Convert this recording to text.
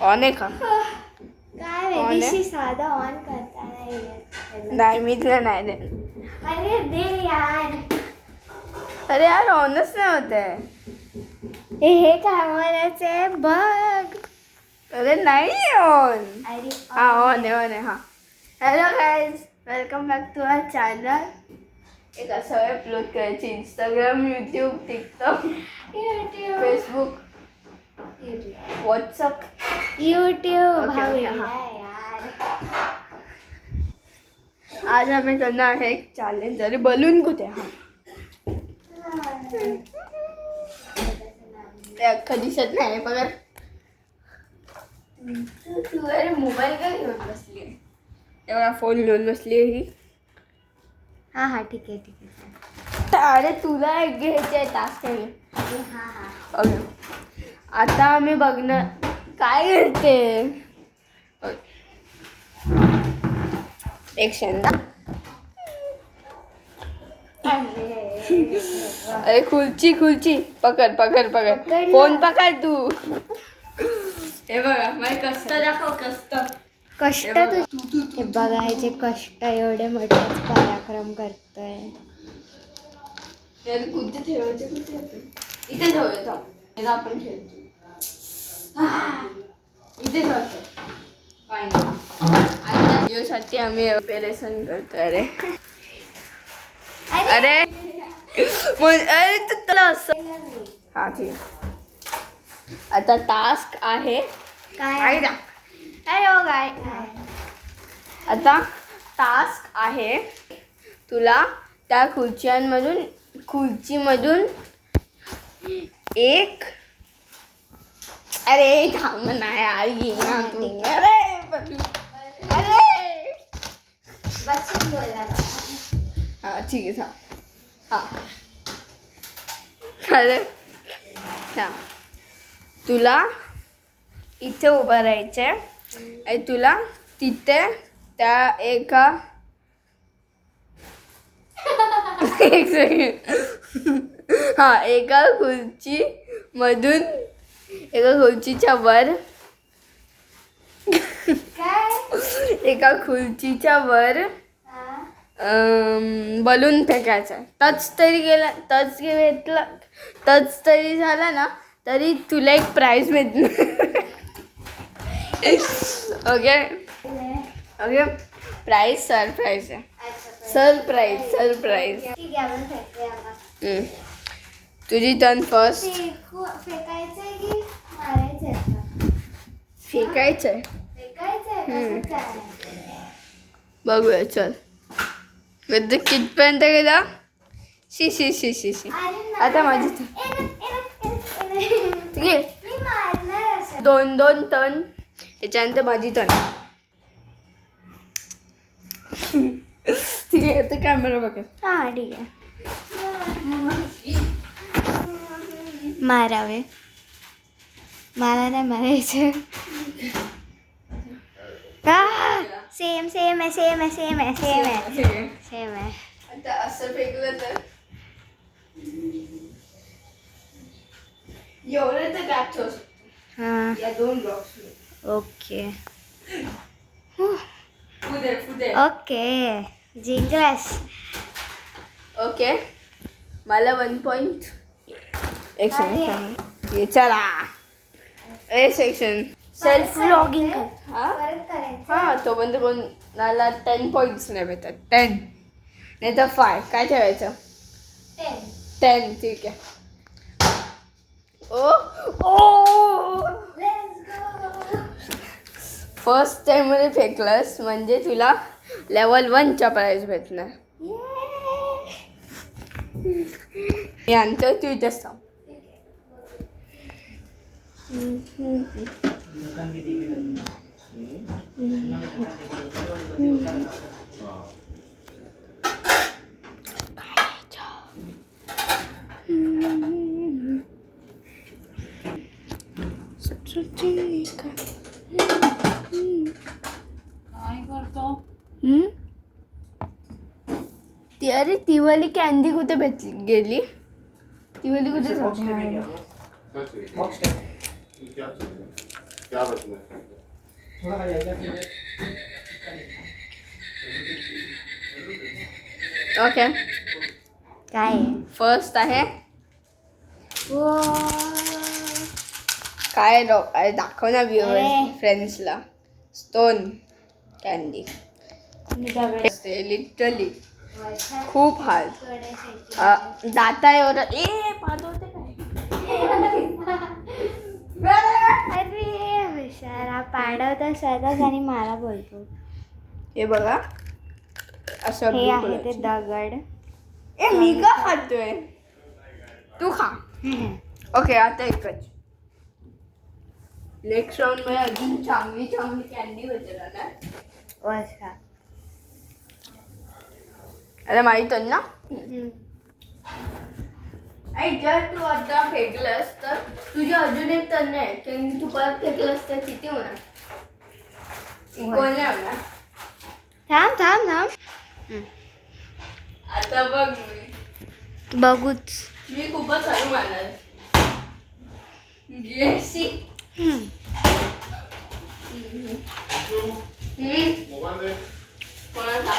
On आहे का? काय वेगळी साधा ऑन करता नाही मी तुला नाही दे. अरे दे यार. अरे यार ऑनच नाही होत आहे. हे काय म्हणायचंय बघ. अरे नाही ऑन. अरे हा ऑन आहे हा. Hello guys, welcome back to our channel. एक असं अपलोड करायची Instagram, YouTube, TikTok, Facebook, WhatsApp, YouTube. आज आम्ही करणार आहे एक चॅलेंज. अरे बलून कुठे? हा ते अख्खा दिसत नाही बघा. तू अरे मोबाईल काय घेऊन बसली आहे? तेव्हा फोन घेऊन बसली आहे ही. हा ठीक आहे. अरे तुला एक घ्यायचे आहे टास्क आहे. ओके आता आम्ही बघणार काय करते. एक शेंदा. अरे खुर्ची पकड फोन पकड तू. हे बघा माझे कष्ट दाखव. कष्ट हे बघायचे कष्ट एवढे मोठे पराक्रम करतोय. कुठे ठेवायचे? इथे ठेवूया आपण खेळतो. इथे ठेवतो काय नाही. व्हिडिओसाठी आम्ही ऑपरेशन करतो. अरे तू तुला असं. हा ठीक आहे. आता टास्क आहे काय आता टास्क आहे तुला त्या खुर्चीमधून एक. अरे थांब ना यार. हा ठीक आहे थांब. हा अरे थांब. तुला इथे उभं राहायचंय आणि तुला तिथे त्या एका एक सेकंड. हा एका खुर्चीच्या वर बलून फेकायचा. टच तरी झाला ना तरी तुला एक प्राइज मिळणार. ओके प्राइज सरप्राईज आहे. सरप्राईज. तुझी टर्न फर्स्ट. फेकायचंय. बघूया चल. कितपर्यंत गेला? शी. आता माझी दोन टर्न. त्याच्यानंतर माझी टर्न. ठीक आहे आता कॅमेरा बघा. हा ठीक आहे. मारावे. मला नाही मारायचं. सेम आहे. आता असं फेकलं तर एवढं तर गॅप ठेवू शकतो. हा या दोन ब्लॉक्स. ओके पुढे जिंकलास. ओके मला 1 पॉइंट. एक सेकंड. चला ए सेक्शन सेल्फ लॉगिंग. हा तो बंद कोणाला 10 पॉइंट्स नाही भेटतात. 10 नाही तर 5. काय ठेवायचं? 10 ठीक आहे. फर्स्ट टाइम मध्ये फेकलंस म्हणजे तुला लेवल 1चा प्राइज भेटणार. मी आणतो तू इथेच थांब. अरे ती वाली कॅन्डी कुठे गेली? ती वाली कुठे ओके काय आहे? फर्स्ट आहे वो. काय दाखव ना व्ह्युअर्स अरे. फ्रेंड्सला. स्टोन कॅन्डी मी दगड असते लिटरली वर्षात खूप हार्ड. कडे जाता एवढं पाठवते काय अरे हुशार हा पाडवतो स्वतःच आणि मला बोलतो. हे बघा असं हे blue आहे ते color चे. दगड. मी का खातोय तू खा. ओके आता एकच. नेक्स्ट राऊंड मध्ये अजून चांगली चांगली कॅन्डी भेटेल ना. वर्षा. अरे माहित आहे ना. आई जर तू आता फेकलंस तर तुझे अजून एक तर नाही कारण की तू परत फेकलंस तर किती होणार. इक्वल नाही होणार. थांब थांब थांब. आता बघ बघूच. मी खूपच हळू मारणार. सी कोणाला